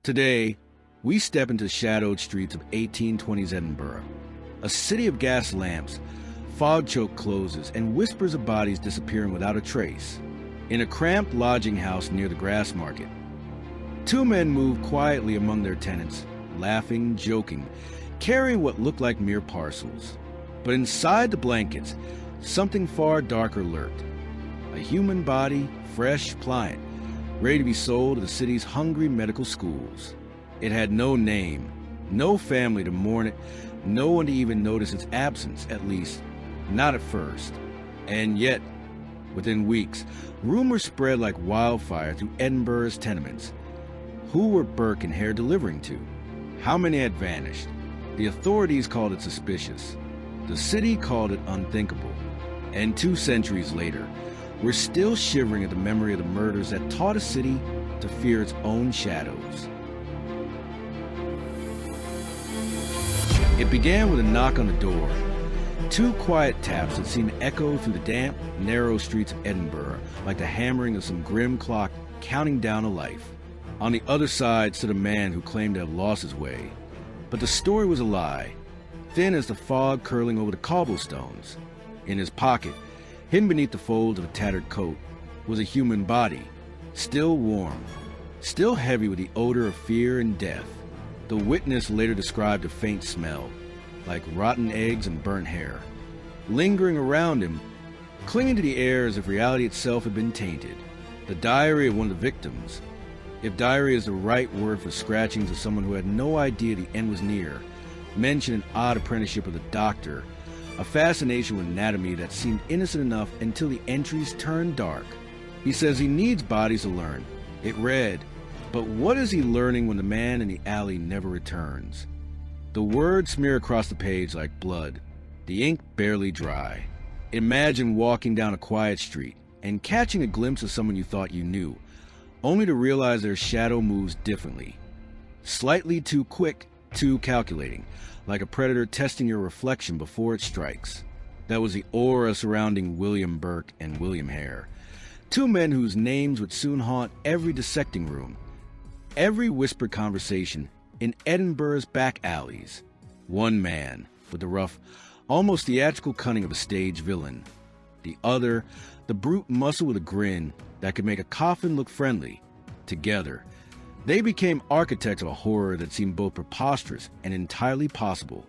Today, we step into the shadowed streets of 1820s Edinburgh, a city of gas lamps, fog-choked closes, and whispers of bodies disappearing without a trace. In a cramped lodging house near the grass market, two men move quietly among their tenants, laughing, joking, carrying what looked like mere parcels. But inside the blankets, something far darker lurked. A human body, fresh, pliant, ready to be sold to the city's hungry medical schools. It had no name, no family to mourn it, no one to even notice its absence, at least, not at first. And yet, within weeks, rumors spread like wildfire through Edinburgh's tenements. Who were Burke and Hare delivering to? How many had vanished? The authorities called it suspicious. The city called it unthinkable. And 2 centuries later, we're still shivering at the memory of the murders that taught a city to fear its own shadows. It began with a knock on the door. 2 quiet taps that seemed to echo through the damp, narrow streets of Edinburgh like the hammering of some grim clock counting down a life. On the other side stood a man who claimed to have lost his way. But the story was a lie, thin as the fog curling over the cobblestones. In his pocket, hidden beneath the folds of a tattered coat, was a human body, still warm, still heavy with the odor of fear and death. The witness later described a faint smell, like rotten eggs and burnt hair, lingering around him, clinging to the air as if reality itself had been tainted. The diary of one of the victims, if diary is the right word for scratchings of someone who had no idea the end was near, mentioned an odd apprenticeship with a doctor, a fascination with anatomy that seemed innocent enough until the entries turned dark. He says he needs bodies to learn. It read, but what is he learning when the man in the alley never returns? The words smear across the page like blood, the ink barely dry. Imagine walking down a quiet street and catching a glimpse of someone you thought you knew, only to realize their shadow moves differently. Slightly too quick, too calculating, like a predator testing your reflection before it strikes. That was the aura surrounding William Burke and William Hare, 2 men whose names would soon haunt every dissecting room, every whispered conversation in Edinburgh's back alleys. One man, with the rough, almost theatrical cunning of a stage villain. The other, the brute muscle with a grin that could make a coffin look friendly. Together, they became architects of a horror that seemed both preposterous and entirely possible.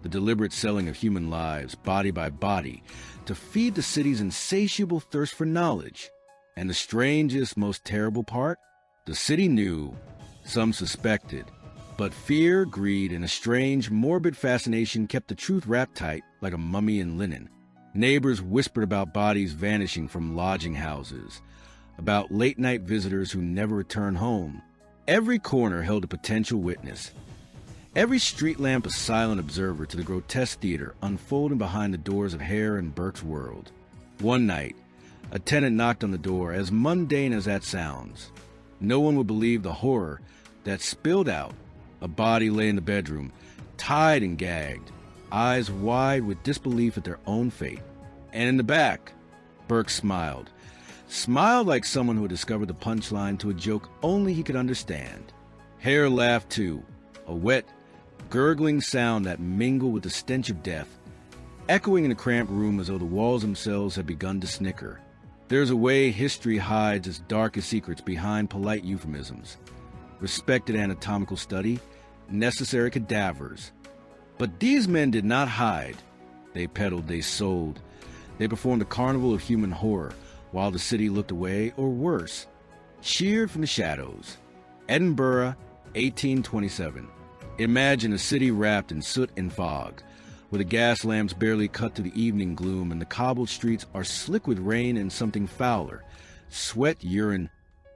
The deliberate selling of human lives, body by body, to feed the city's insatiable thirst for knowledge. And the strangest, most terrible part? The city knew, some suspected, but fear, greed, and a strange, morbid fascination kept the truth wrapped tight like a mummy in linen. Neighbors whispered about bodies vanishing from lodging houses, about late-night visitors who never returned home. Every corner held a potential witness. Every street lamp a silent observer to the grotesque theater unfolding behind the doors of Hare and Burke's world. One night, a tenant knocked on the door, as mundane as that sounds. No one would believe the horror that spilled out. A body lay in the bedroom, tied and gagged, eyes wide with disbelief at their own fate. And in the back, Burke smiled like someone who had discovered the punchline to a joke only he could understand. Hare laughed too, a wet, gurgling sound that mingled with the stench of death, echoing in the cramped room as though the walls themselves had begun to snicker. There's a way history hides its darkest secrets behind polite euphemisms. Respected anatomical study, necessary cadavers. But these men did not hide. They peddled, they sold. They performed a carnival of human horror, while the city looked away, or worse, cheered from the shadows. Edinburgh, 1827. Imagine a city wrapped in soot and fog, where the gas lamps barely cut through the evening gloom and the cobbled streets are slick with rain and something fouler, sweat, urine,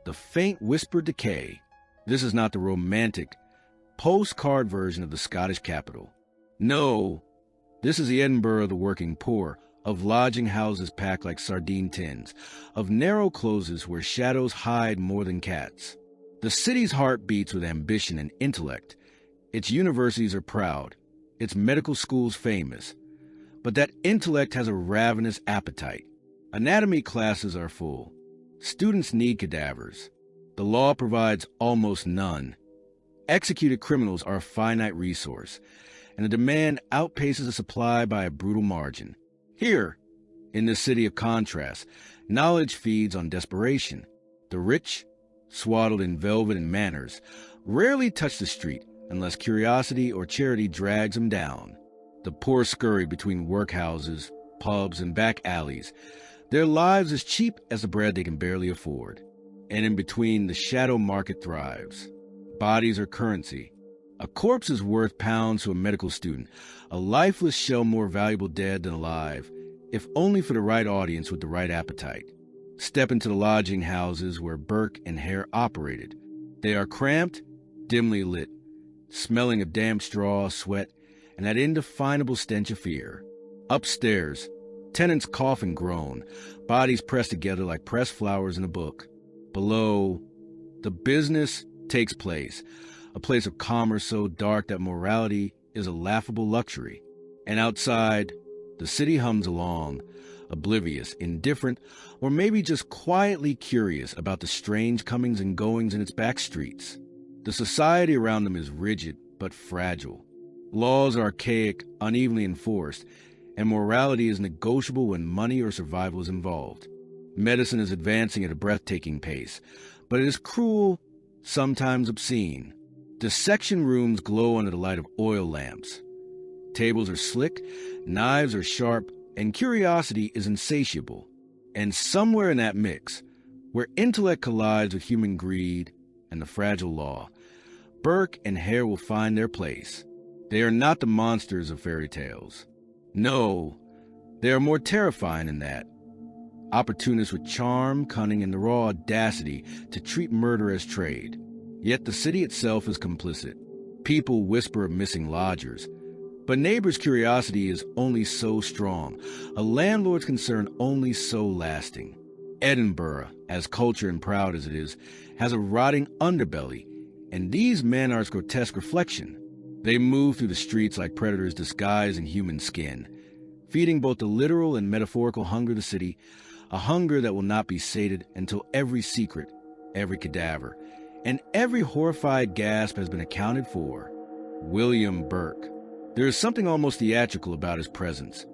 the faint whispered decay. This is not the romantic, postcard version of the Scottish capital. No, this is the Edinburgh of the working poor, of lodging houses packed like sardine tins, of narrow closes where shadows hide more than cats. The city's heart beats with ambition and intellect. Its universities are proud, its medical schools famous. But that intellect has a ravenous appetite. Anatomy classes are full. Students need cadavers. The law provides almost none. Executed criminals are a finite resource, and the demand outpaces the supply by a brutal margin. Here, in this city of contrast, knowledge feeds on desperation. The rich, swaddled in velvet and manners, rarely touch the street unless curiosity or charity drags them down. The poor scurry between workhouses, pubs, and back alleys, their lives as cheap as the bread they can barely afford. And in between, the shadow market thrives. Bodies are currency. A corpse is worth pounds to a medical student, a lifeless shell more valuable dead than alive, if only for the right audience with the right appetite. Step into the lodging houses where Burke and Hare operated. They are cramped, dimly lit, smelling of damp straw, sweat, and that indefinable stench of fear. Upstairs, tenants cough and groan, bodies pressed together like pressed flowers in a book. Below, the business takes place, a place of commerce so dark that morality is a laughable luxury. And outside, the city hums along, oblivious, indifferent, or maybe just quietly curious about the strange comings and goings in its back streets. The society around them is rigid but fragile. Laws are archaic, unevenly enforced, and morality is negotiable when money or survival is involved. Medicine is advancing at a breathtaking pace, but it is cruel, sometimes obscene. Dissection rooms glow under the light of oil lamps. Tables are slick, knives are sharp, and curiosity is insatiable. And somewhere in that mix, where intellect collides with human greed and the fragile law, Burke and Hare will find their place. They are not the monsters of fairy tales. No, they are more terrifying than that. Opportunists with charm, cunning, and the raw audacity to treat murder as trade. Yet the city itself is complicit. People whisper of missing lodgers, but neighbors' curiosity is only so strong, a landlord's concern only so lasting. Edinburgh, as cultured and proud as it is, has a rotting underbelly, and these men are its grotesque reflection. They move through the streets like predators disguised in human skin, feeding both the literal and metaphorical hunger of the city, a hunger that will not be sated until every secret, every cadaver, and every horrified gasp has been accounted for. William Burke. There is something almost theatrical about his presence.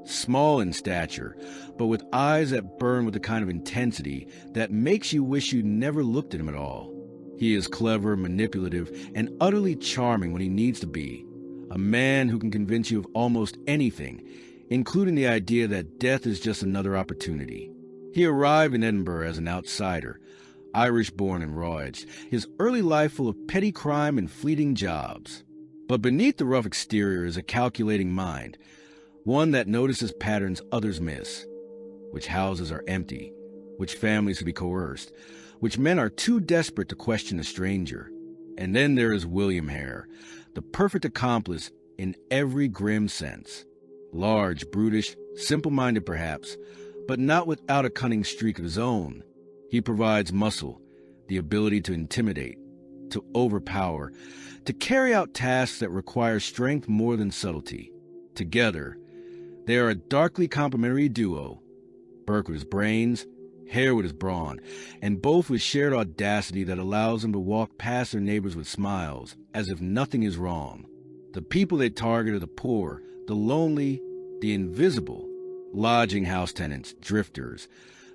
Small in stature, but with eyes that burn with the kind of intensity that makes you wish you never looked at him at all. He is clever, manipulative, and utterly charming when he needs to be. A man who can convince you of almost anything, including the idea that death is just another opportunity. He arrived in Edinburgh as an outsider, Irish-born and raw-edged, his early life full of petty crime and fleeting jobs. But beneath the rough exterior is a calculating mind, one that notices patterns others miss, which houses are empty, which families can be coerced, which men are too desperate to question a stranger. And then there is William Hare, the perfect accomplice in every grim sense. Large, brutish, simple-minded perhaps, but not without a cunning streak of his own. He provides muscle, the ability to intimidate, to overpower, to carry out tasks that require strength more than subtlety. Together, they are a darkly complementary duo, Burke with his brains, Hare with his brawn, and both with shared audacity that allows them to walk past their neighbors with smiles, as if nothing is wrong. The people they target are the poor, the lonely, the invisible, lodging house tenants, drifters,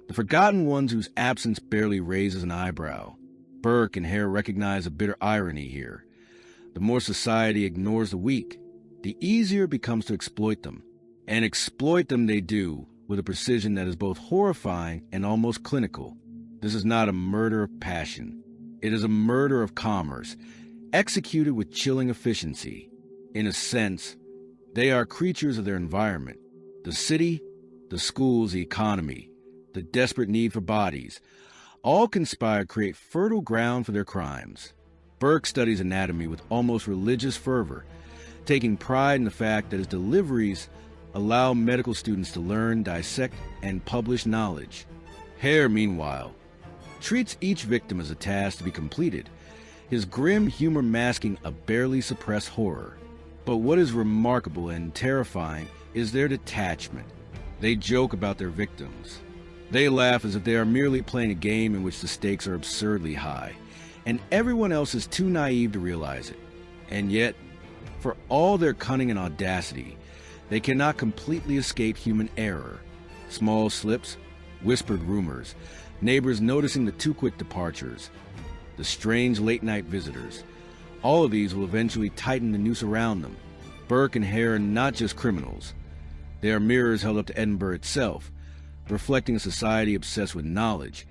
the forgotten ones whose absence barely raises an eyebrow. Burke and Hare recognize a bitter irony here. The more society ignores the weak, the easier it becomes to exploit them. And exploit them they do, with a precision that is both horrifying and almost clinical. This is not a murder of passion. It is a murder of commerce, executed with chilling efficiency. In a sense, they are creatures of their environment. The city, the schools, the economy, the desperate need for bodies, all conspire to create fertile ground for their crimes. Burke studies anatomy with almost religious fervor, taking pride in the fact that his deliveries allow medical students to learn, dissect, and publish knowledge. Hare, meanwhile, treats each victim as a task to be completed, his grim humor masking a barely suppressed horror. But what is remarkable and terrifying is their detachment. They joke about their victims. They laugh as if they are merely playing a game in which the stakes are absurdly high, and everyone else is too naive to realize it. And yet, for all their cunning and audacity, they cannot completely escape human error. Small slips, whispered rumors, neighbors noticing the too quick departures, the strange late-night visitors. All of these will eventually tighten the noose around them. Burke and Hare are not just criminals. They are mirrors held up to Edinburgh itself, reflecting a society obsessed with knowledge,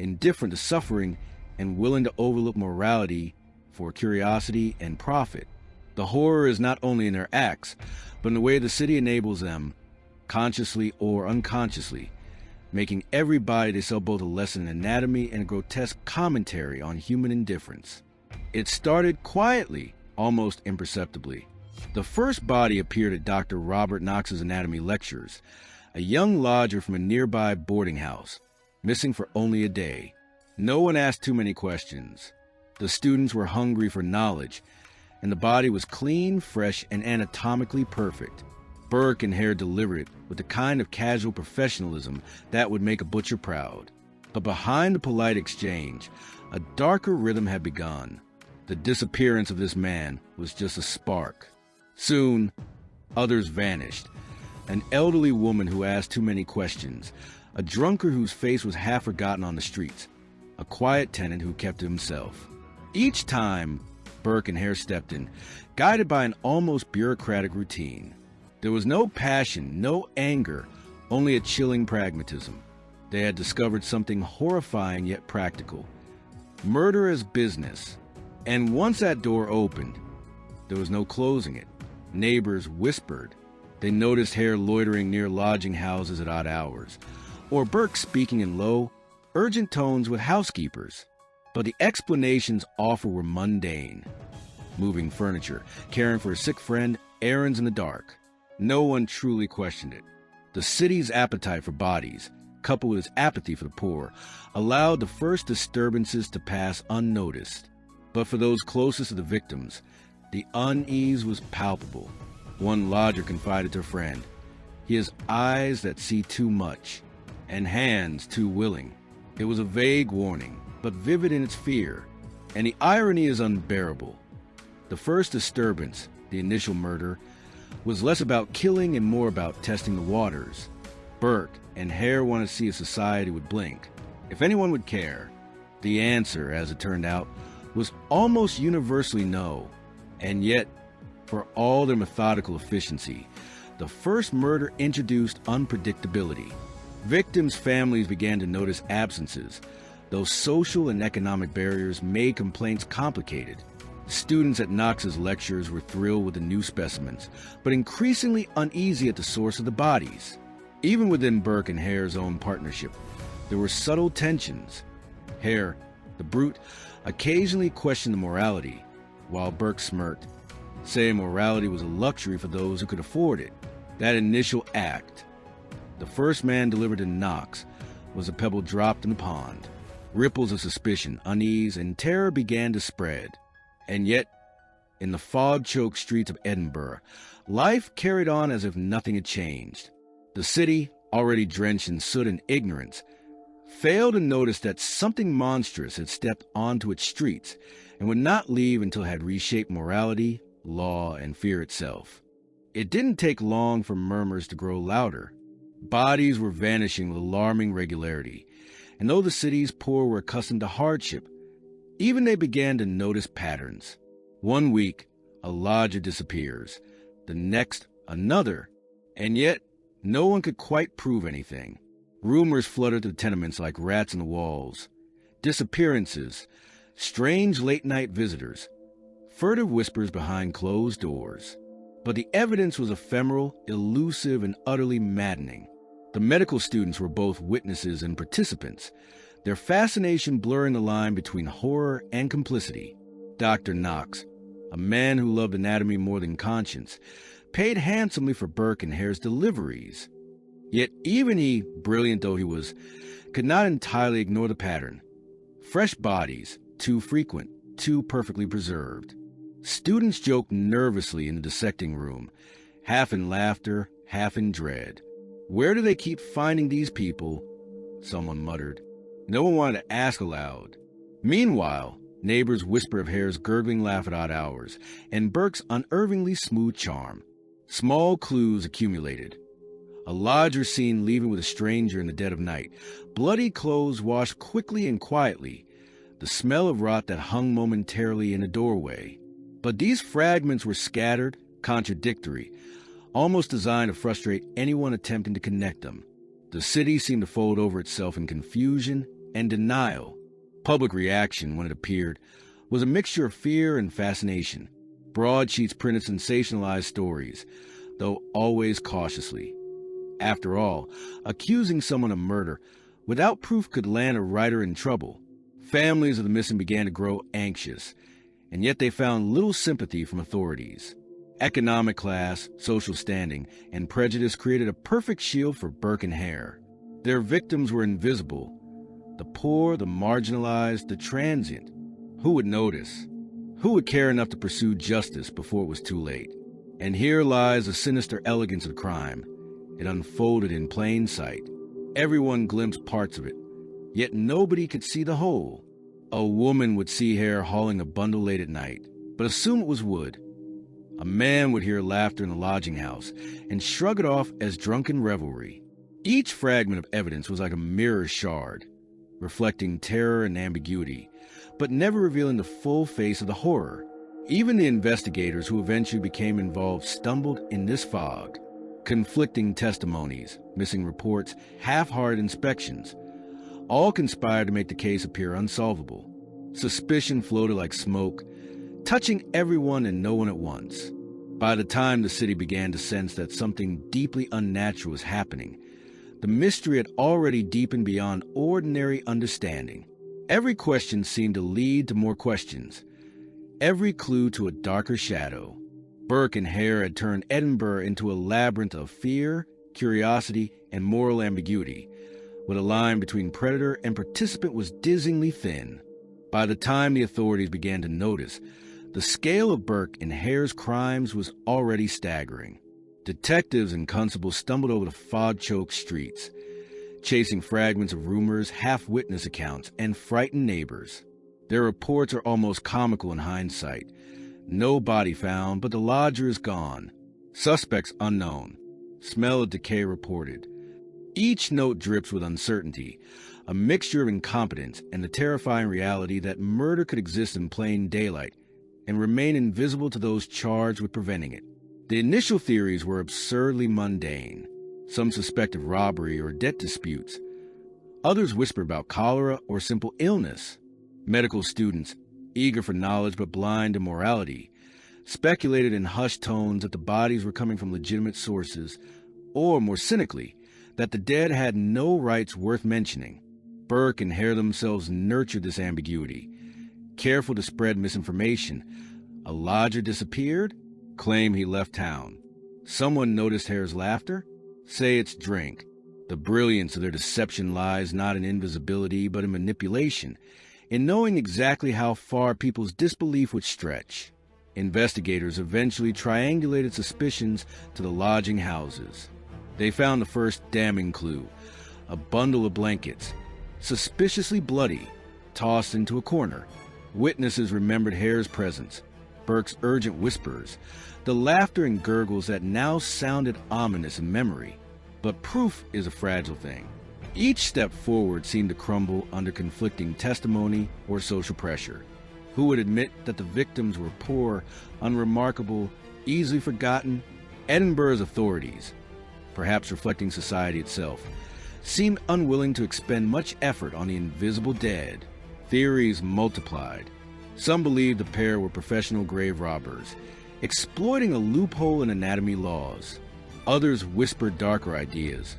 indifferent to suffering, and willing to overlook morality for curiosity and profit. The horror is not only in their acts, but in the way the city enables them, consciously or unconsciously, making everybody they sell both a lesson in anatomy and a grotesque commentary on human indifference. It started quietly, almost imperceptibly. The first body appeared at Dr. Robert Knox's anatomy lectures, a young lodger from a nearby boarding house, missing for only a day. No one asked too many questions. The students were hungry for knowledge, and the body was clean, fresh, and anatomically perfect. Burke and Hare delivered it with the kind of casual professionalism that would make a butcher proud. But behind the polite exchange, a darker rhythm had begun. The disappearance of this man was just a spark. Soon, others vanished. An elderly woman who asked too many questions, a drunkard whose face was half forgotten on the streets, a quiet tenant who kept to himself. Each time, Burke and Hare stepped in, guided by an almost bureaucratic routine. There was no passion, no anger, only a chilling pragmatism. They had discovered something horrifying yet practical. Murder as business. And once that door opened, there was no closing it. Neighbors whispered. They noticed Hare loitering near lodging houses at odd hours, or Burke speaking in low, urgent tones with housekeepers. But the explanations offered were mundane. Moving furniture, caring for a sick friend, errands in the dark. No one truly questioned it. The city's appetite for bodies, coupled with its apathy for the poor, allowed the first disturbances to pass unnoticed. But for those closest to the victims, the unease was palpable. One lodger confided to a friend, "He has eyes that see too much, and hands too willing." It was a vague warning, but vivid in its fear, and the irony is unbearable. The first disturbance, the initial murder, was less about killing and more about testing the waters. Burke and Hare wanted to see if society would blink, if anyone would care. The answer, as it turned out, was almost universally no. And yet, for all their methodical efficiency, the first murder introduced unpredictability. Victims' families began to notice absences, though social and economic barriers made complaints complicated. Students at Knox's lectures were thrilled with the new specimens, but increasingly uneasy at the source of the bodies. Even within Burke and Hare's own partnership, there were subtle tensions. Hare, the brute, occasionally questioned the morality, while Burke smirked, saying morality was a luxury for those who could afford it. That initial act, the first man delivered to Knox, was a pebble dropped in the pond. Ripples of suspicion, unease, and terror began to spread. And yet, in the fog-choked streets of Edinburgh, life carried on as if nothing had changed. The city, already drenched in soot and ignorance, failed to notice that something monstrous had stepped onto its streets and would not leave until it had reshaped morality, law, and fear itself. It didn't take long for murmurs to grow louder. Bodies were vanishing with alarming regularity, and though the city's poor were accustomed to hardship, even they began to notice patterns. One week, a lodger disappears. The next, another. And yet, no one could quite prove anything. Rumors fluttered the tenements like rats in the walls. Disappearances, strange late-night visitors, furtive whispers behind closed doors. But the evidence was ephemeral, elusive, and utterly maddening. The medical students were both witnesses and participants, their fascination blurring the line between horror and complicity. Dr. Knox, a man who loved anatomy more than conscience, paid handsomely for Burke and Hare's deliveries. Yet even he, brilliant though he was, could not entirely ignore the pattern. Fresh bodies, too frequent, too perfectly preserved. Students joked nervously in the dissecting room, half in laughter, half in dread. "Where do they keep finding these people?" someone muttered. No one wanted to ask aloud. Meanwhile, Neighbors whisper of Hare's gurgling laugh at odd hours, and Burke's unervingly smooth charm. Small clues accumulated. A lodger seen leaving with a stranger in the dead of night. Bloody clothes washed quickly and quietly. The smell of rot that hung momentarily in a doorway. But these fragments were scattered, contradictory, almost designed to frustrate anyone attempting to connect them. The city seemed to fold over itself in confusion and denial. Public reaction, when it appeared, was a mixture of fear and fascination. Broadsheets printed sensationalized stories, though always cautiously. After all, accusing someone of murder without proof could land a writer in trouble. Families of the missing began to grow anxious, and yet they found little sympathy from authorities. Economic class, social standing, and prejudice created a perfect shield for Burke and Hare. Their victims were invisible. The poor, the marginalized, the transient. Who would notice? Who would care enough to pursue justice before it was too late? And here lies the sinister elegance of crime. It unfolded in plain sight. Everyone glimpsed parts of it, yet nobody could see the whole. A woman would see Hare hauling a bundle late at night, but assume it was wood. A man would hear laughter in the lodging house and shrug it off as drunken revelry. Each fragment of evidence was like a mirror shard, reflecting terror and ambiguity, but never revealing the full face of the horror. Even the investigators who eventually became involved stumbled in this fog. Conflicting testimonies, missing reports, half-hearted inspections, all conspired to make the case appear unsolvable. Suspicion floated like smoke, touching everyone and no one at once. By the time the city began to sense that something deeply unnatural was happening, the mystery had already deepened beyond ordinary understanding. Every question seemed to lead to more questions, every clue to a darker shadow. Burke and Hare had turned Edinburgh into a labyrinth of fear, curiosity, and moral ambiguity, where the line between predator and participant was dizzyingly thin. By the time the authorities began to notice, the scale of Burke and Hare's crimes was already staggering. Detectives and constables stumbled over the fog-choked streets, chasing fragments of rumors, half-witness accounts, and frightened neighbors. Their reports are almost comical in hindsight. No body found, but the lodger is gone. Suspects unknown. Smell of decay reported. Each note drips with uncertainty, a mixture of incompetence and the terrifying reality that murder could exist in plain daylight and remain invisible to those charged with preventing it. The initial theories were absurdly mundane. Some suspected robbery or debt disputes. Others whispered about cholera or simple illness. Medical students, eager for knowledge but blind to morality, speculated in hushed tones that the bodies were coming from legitimate sources, or, more cynically, that the dead had no rights worth mentioning. Burke and Hare themselves nurtured this ambiguity, careful to spread misinformation. A lodger disappeared? Claim he left town. Someone noticed Hare's laughter? Say it's drink. The brilliance of their deception lies not in invisibility but in manipulation, in knowing exactly how far people's disbelief would stretch. Investigators eventually triangulated suspicions to the lodging houses. They found the first damning clue, a bundle of blankets, suspiciously bloody, tossed into a corner. Witnesses remembered Hare's presence, Burke's urgent whispers, the laughter and gurgles that now sounded ominous in memory. But proof is a fragile thing. Each step forward seemed to crumble under conflicting testimony or social pressure. Who would admit that the victims were poor, unremarkable, easily forgotten? Edinburgh's authorities, perhaps reflecting society itself, seemed unwilling to expend much effort on the invisible dead. Theories multiplied. Some believed the pair were professional grave robbers, exploiting a loophole in anatomy laws. Others whispered darker ideas.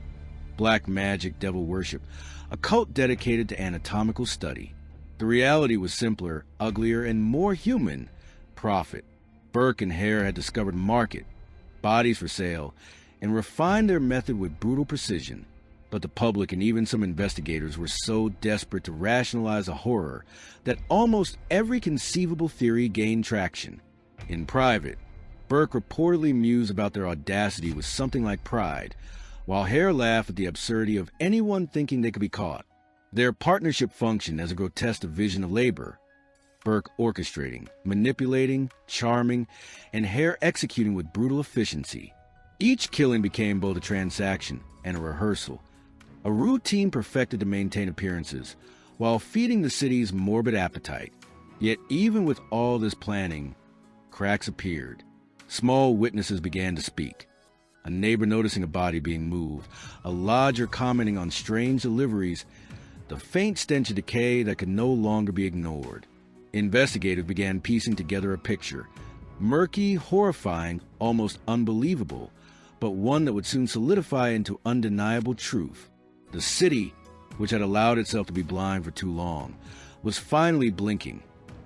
Black magic, devil worship, a cult dedicated to anatomical study. The reality was simpler, uglier, and more human. Profit. Burke and Hare had discovered market, bodies for sale, and refined their method with brutal precision. But the public and even some investigators were so desperate to rationalize a horror that almost every conceivable theory gained traction. In private, Burke reportedly mused about their audacity with something like pride, while Hare laughed at the absurdity of anyone thinking they could be caught. Their partnership functioned as a grotesque division of labor. Burke orchestrating, manipulating, charming, and Hare executing with brutal efficiency. Each killing became both a transaction and a rehearsal, a routine perfected to maintain appearances, while feeding the city's morbid appetite. Yet even with all this planning, cracks appeared. Small witnesses began to speak. A neighbor noticing a body being moved, a lodger commenting on strange deliveries, the faint stench of decay that could no longer be ignored. Investigators began piecing together a picture, murky, horrifying, almost unbelievable, but one that would soon solidify into undeniable truth. The city, which had allowed itself to be blind for too long, was finally blinking,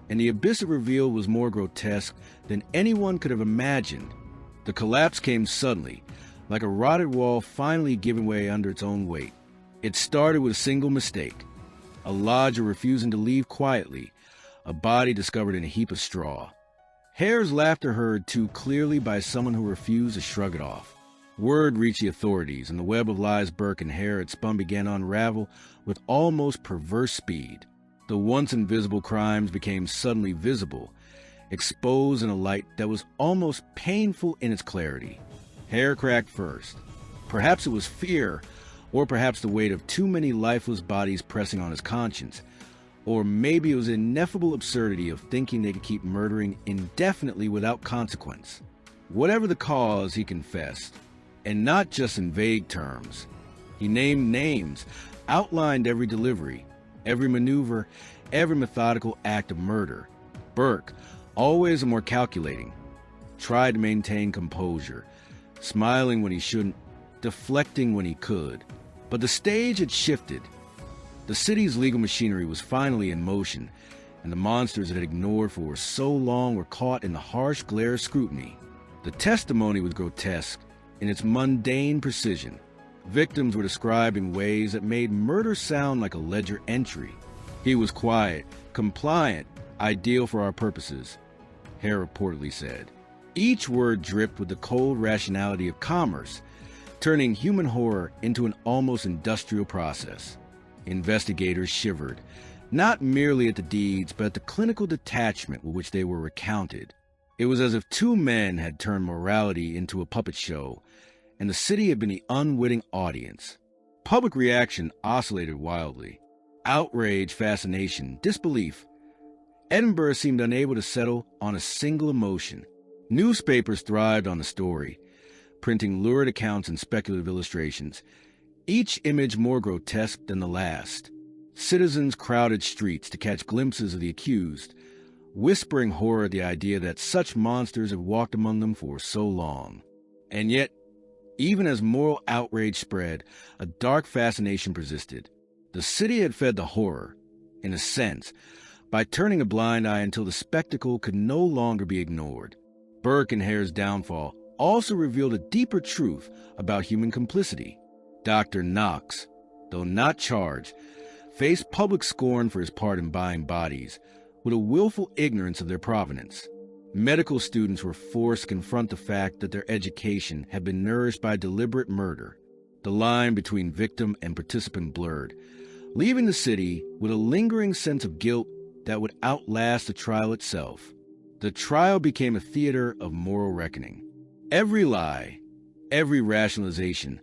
and the abyss it revealed was more grotesque than anyone could have imagined. The collapse came suddenly, like a rotted wall finally giving way under its own weight. It started with a single mistake: a lodger refusing to leave quietly, a body discovered in a heap of straw. Hare's laughter heard too clearly by someone who refused to shrug it off. Word reached the authorities, and the web of lies Burke and Hare had spun began to unravel with almost perverse speed. The once invisible crimes became suddenly visible, exposed in a light that was almost painful in its clarity. Hare cracked first. Perhaps it was fear, or perhaps the weight of too many lifeless bodies pressing on his conscience, or maybe it was the ineffable absurdity of thinking they could keep murdering indefinitely without consequence. Whatever the cause, he confessed, and not just in vague terms. He named names, outlined every delivery, every maneuver, every methodical act of murder. Burke, always more calculating, tried to maintain composure, smiling when he shouldn't, deflecting when he could. But the stage had shifted. The city's legal machinery was finally in motion, and the monsters it had ignored for so long were caught in the harsh glare of scrutiny. The testimony was grotesque in its mundane precision. Victims were described in ways that made murder sound like a ledger entry. He was quiet, compliant, ideal for our purposes, Hare reportedly said. Each word dripped with the cold rationality of commerce, turning human horror into an almost industrial process. Investigators shivered, not merely at the deeds, but at the clinical detachment with which they were recounted. It was as if two men had turned morality into a puppet show, and the city had been the unwitting audience. Public reaction oscillated wildly. Outrage, fascination, disbelief. Edinburgh seemed unable to settle on a single emotion. Newspapers thrived on the story, printing lurid accounts and speculative illustrations, each image more grotesque than the last. Citizens crowded streets to catch glimpses of the accused, whispering horror at the idea that such monsters had walked among them for so long. And yet, even as moral outrage spread, a dark fascination persisted. The city had fed the horror, in a sense, by turning a blind eye until the spectacle could no longer be ignored. Burke and Hare's downfall also revealed a deeper truth about human complicity. Dr. Knox, though not charged, faced public scorn for his part in buying bodies, with a willful ignorance of their provenance. Medical students were forced to confront the fact that their education had been nourished by deliberate murder. The line between victim and participant blurred, leaving the city with a lingering sense of guilt that would outlast the trial itself. The trial became a theater of moral reckoning. Every lie, every rationalization,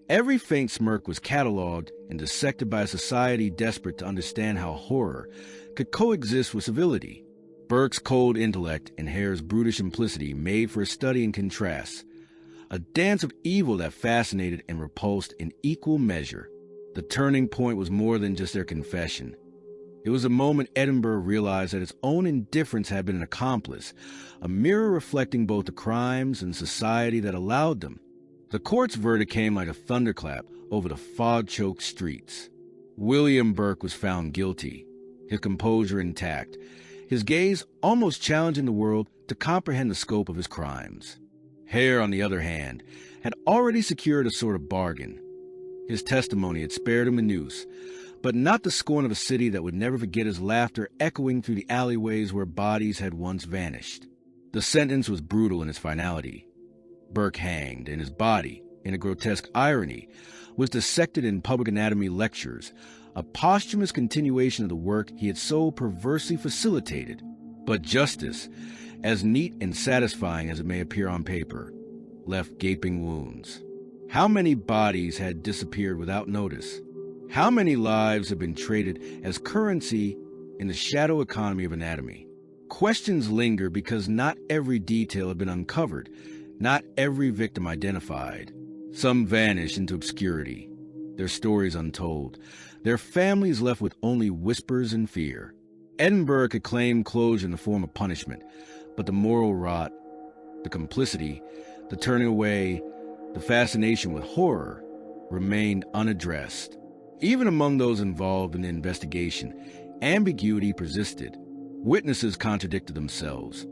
every faint smirk was cataloged and dissected by a society desperate to understand how horror could coexist with civility. Burke's cold intellect and Hare's brutish simplicity made for a study in contrast, a dance of evil that fascinated and repulsed in equal measure. The turning point was more than just their confession. It was a moment Edinburgh realized that its own indifference had been an accomplice, a mirror reflecting both the crimes and society that allowed them. The court's verdict came like a thunderclap over the fog-choked streets. William Burke was found guilty, his composure intact, his gaze almost challenging the world to comprehend the scope of his crimes. Hare, on the other hand, had already secured a sort of bargain. His testimony had spared him a noose, but not the scorn of a city that would never forget his laughter echoing through the alleyways where bodies had once vanished. The sentence was brutal in its finality. Burke hanged, and his body, in a grotesque irony, was dissected in public anatomy lectures, a posthumous continuation of the work he had so perversely facilitated. But justice, as neat and satisfying as it may appear on paper, left gaping wounds. How many bodies had disappeared without notice? How many lives have been traded as currency in the shadow economy of anatomy? Questions linger because not every detail had been uncovered, not every victim identified. Some vanished into obscurity, their stories untold, their families left with only whispers and fear. Edinburgh could claim closure in the form of punishment, but the moral rot, the complicity, the turning away, the fascination with horror remained unaddressed. Even among those involved in the investigation, ambiguity persisted. Witnesses contradicted themselves.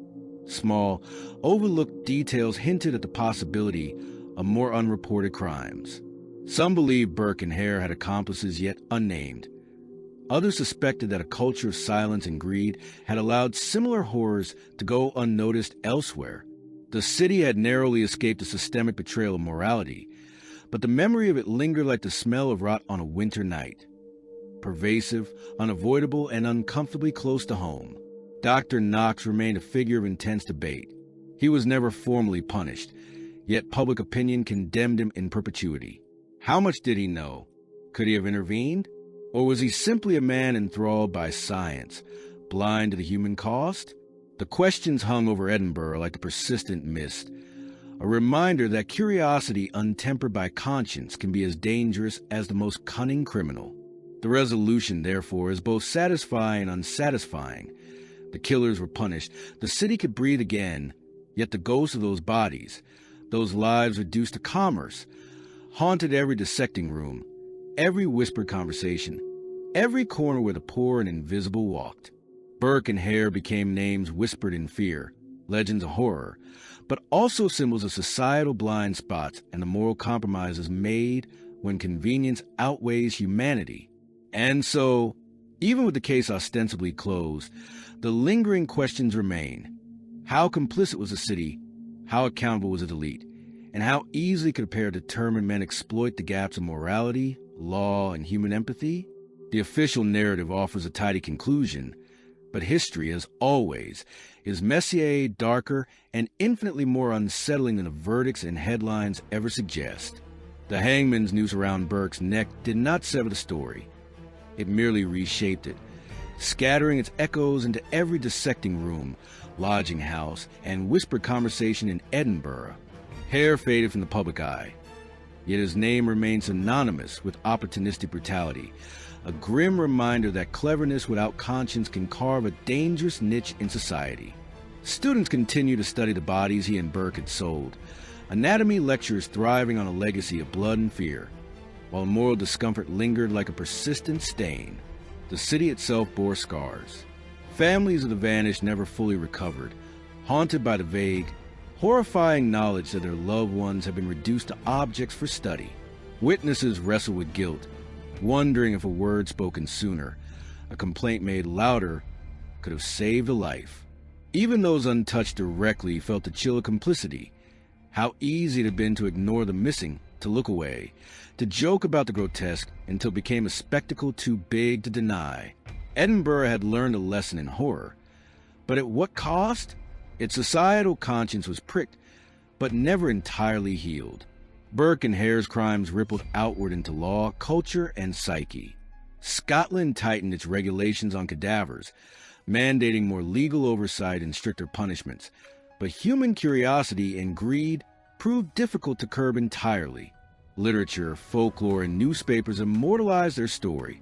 Small, overlooked details hinted at the possibility of more unreported crimes. Some believed Burke and Hare had accomplices yet unnamed. Others suspected that a culture of silence and greed had allowed similar horrors to go unnoticed elsewhere. The city had narrowly escaped a systemic betrayal of morality, but the memory of it lingered like the smell of rot on a winter night. Pervasive, unavoidable, and uncomfortably close to home. Dr. Knox remained a figure of intense debate. He was never formally punished, yet public opinion condemned him in perpetuity. How much did he know? Could he have intervened? Or was he simply a man enthralled by science, blind to the human cost? The questions hung over Edinburgh like a persistent mist, a reminder that curiosity untempered by conscience can be as dangerous as the most cunning criminal. The resolution, therefore, is both satisfying and unsatisfying. The killers were punished. The city could breathe again, yet the ghosts of those bodies, those lives reduced to commerce, haunted every dissecting room, every whispered conversation, every corner where the poor and invisible walked. Burke and Hare became names whispered in fear, legends of horror, but also symbols of societal blind spots and the moral compromises made when convenience outweighs humanity. And so, even with the case ostensibly closed, the lingering questions remain. How complicit was the city? How accountable was its elite? And how easily could a pair of determined men exploit the gaps of morality, law, and human empathy? The official narrative offers a tidy conclusion, but history, as always, is messier, darker, and infinitely more unsettling than the verdicts and headlines ever suggest. The hangman's noose around Burke's neck did not sever the story. It merely reshaped it, scattering its echoes into every dissecting room, lodging house, and whispered conversation in Edinburgh. Hare faded from the public eye, yet his name remained synonymous with opportunistic brutality, a grim reminder that cleverness without conscience can carve a dangerous niche in society. Students continued to study the bodies he and Burke had sold, anatomy lecturers thriving on a legacy of blood and fear, while moral discomfort lingered like a persistent stain. The city itself bore scars. Families of the vanished never fully recovered, haunted by the vague, horrifying knowledge that their loved ones had been reduced to objects for study. Witnesses wrestled with guilt, wondering if a word spoken sooner, a complaint made louder, could have saved a life. Even those untouched directly felt the chill of complicity. How easy it had been to ignore the missing, to look away, to joke about the grotesque until it became a spectacle too big to deny. Edinburgh had learned a lesson in horror, but at what cost? Its societal conscience was pricked, but never entirely healed. Burke and Hare's crimes rippled outward into law, culture, and psyche. Scotland tightened its regulations on cadavers, mandating more legal oversight and stricter punishments, but human curiosity and greed proved difficult to curb entirely. Literature, folklore, and newspapers immortalized their story,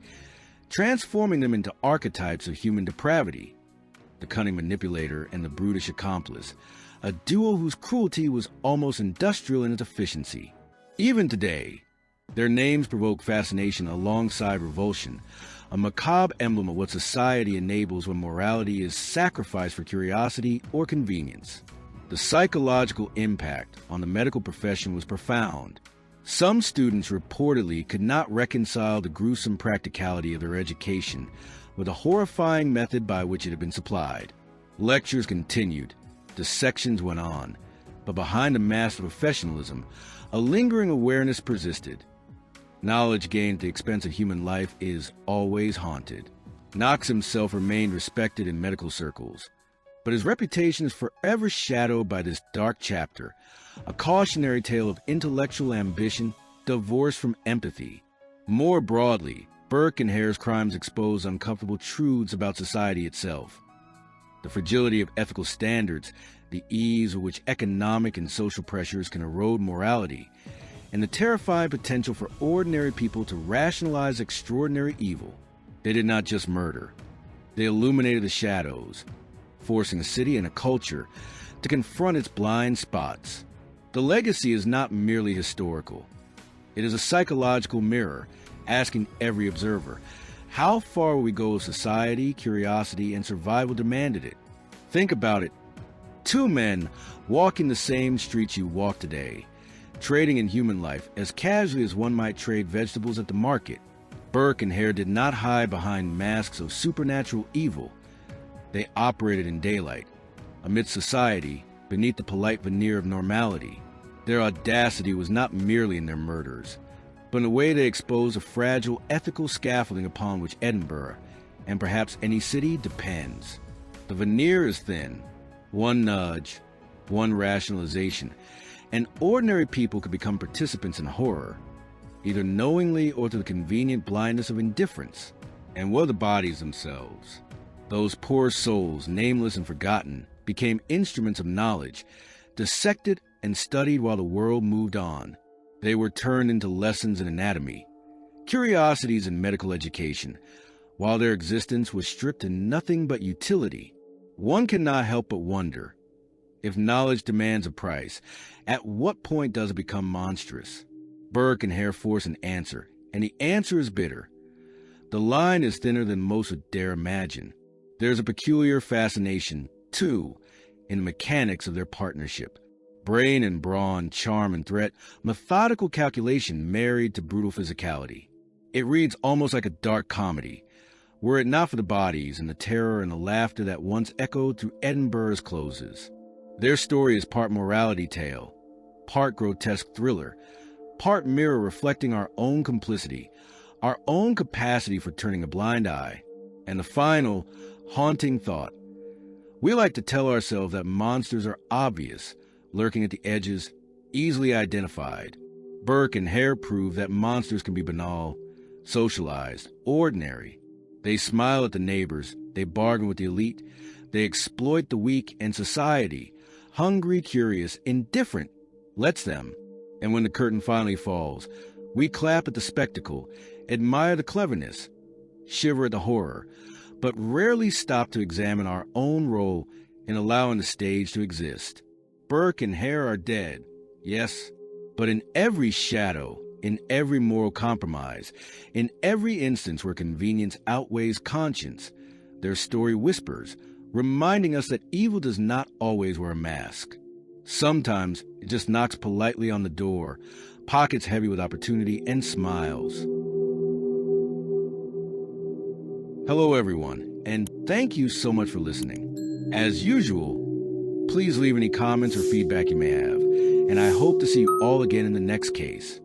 transforming them into archetypes of human depravity. The cunning manipulator and the brutish accomplice, a duo whose cruelty was almost industrial in its efficiency. Even today, their names provoke fascination alongside revulsion, a macabre emblem of what society enables when morality is sacrificed for curiosity or convenience. The psychological impact on the medical profession was profound. Some students reportedly could not reconcile the gruesome practicality of their education with the horrifying method by which it had been supplied. Lectures continued, dissections went on, but behind the mask of professionalism, a lingering awareness persisted. Knowledge gained at the expense of human life is always haunted. Knox himself remained respected in medical circles, but his reputation is forever shadowed by this dark chapter, a cautionary tale of intellectual ambition divorced from empathy. More broadly, Burke and Hare's crimes expose uncomfortable truths about society itself. The fragility of ethical standards, the ease with which economic and social pressures can erode morality, and the terrifying potential for ordinary people to rationalize extraordinary evil. They did not just murder. They illuminated the shadows, forcing a city and a culture to confront its blind spots. The legacy is not merely historical. It is a psychological mirror, asking every observer, how far will we go if society, curiosity, and survival demanded it? Think about it. Two men walking the same streets you walk today, trading in human life as casually as one might trade vegetables at the market. Burke and Hare did not hide behind masks of supernatural evil. They operated in daylight, amidst society, beneath the polite veneer of normality. Their audacity was not merely in their murders, but in the way they exposed a fragile ethical scaffolding upon which Edinburgh, and perhaps any city, depends. The veneer is thin. One nudge, one rationalization, and ordinary people could become participants in horror, either knowingly or through the convenient blindness of indifference. And what of the bodies themselves? Those poor souls, nameless and forgotten, became instruments of knowledge, dissected and studied while the world moved on. They were turned into lessons in anatomy, curiosities in medical education, while their existence was stripped to nothing but utility. One cannot help but wonder, if knowledge demands a price, at what point does it become monstrous? Burke and Hare force an answer, and the answer is bitter. The line is thinner than most would dare imagine. There's a peculiar fascination, too, in the mechanics of their partnership. Brain and brawn, charm and threat, methodical calculation married to brutal physicality. It reads almost like a dark comedy, were it not for the bodies and the terror and the laughter that once echoed through Edinburgh's closes. Their story is part morality tale, part grotesque thriller, part mirror reflecting our own complicity, our own capacity for turning a blind eye, and the final, haunting thought. We like to tell ourselves that monsters are obvious, lurking at the edges, easily identified. Burke and Hare prove that monsters can be banal, socialized, ordinary. They smile at the neighbors, they bargain with the elite, they exploit the weak, and society, hungry, curious, indifferent, lets them. And when the curtain finally falls, we clap at the spectacle, admire the cleverness, shiver at the horror, but rarely stop to examine our own role in allowing the stage to exist. Burke and Hare are dead, yes, but in every shadow, in every moral compromise, in every instance where convenience outweighs conscience, their story whispers, reminding us that evil does not always wear a mask. Sometimes it just knocks politely on the door, pockets heavy with opportunity, and smiles. Hello, everyone, and thank you so much for listening. As usual, please leave any comments or feedback you may have, and I hope to see you all again in the next case.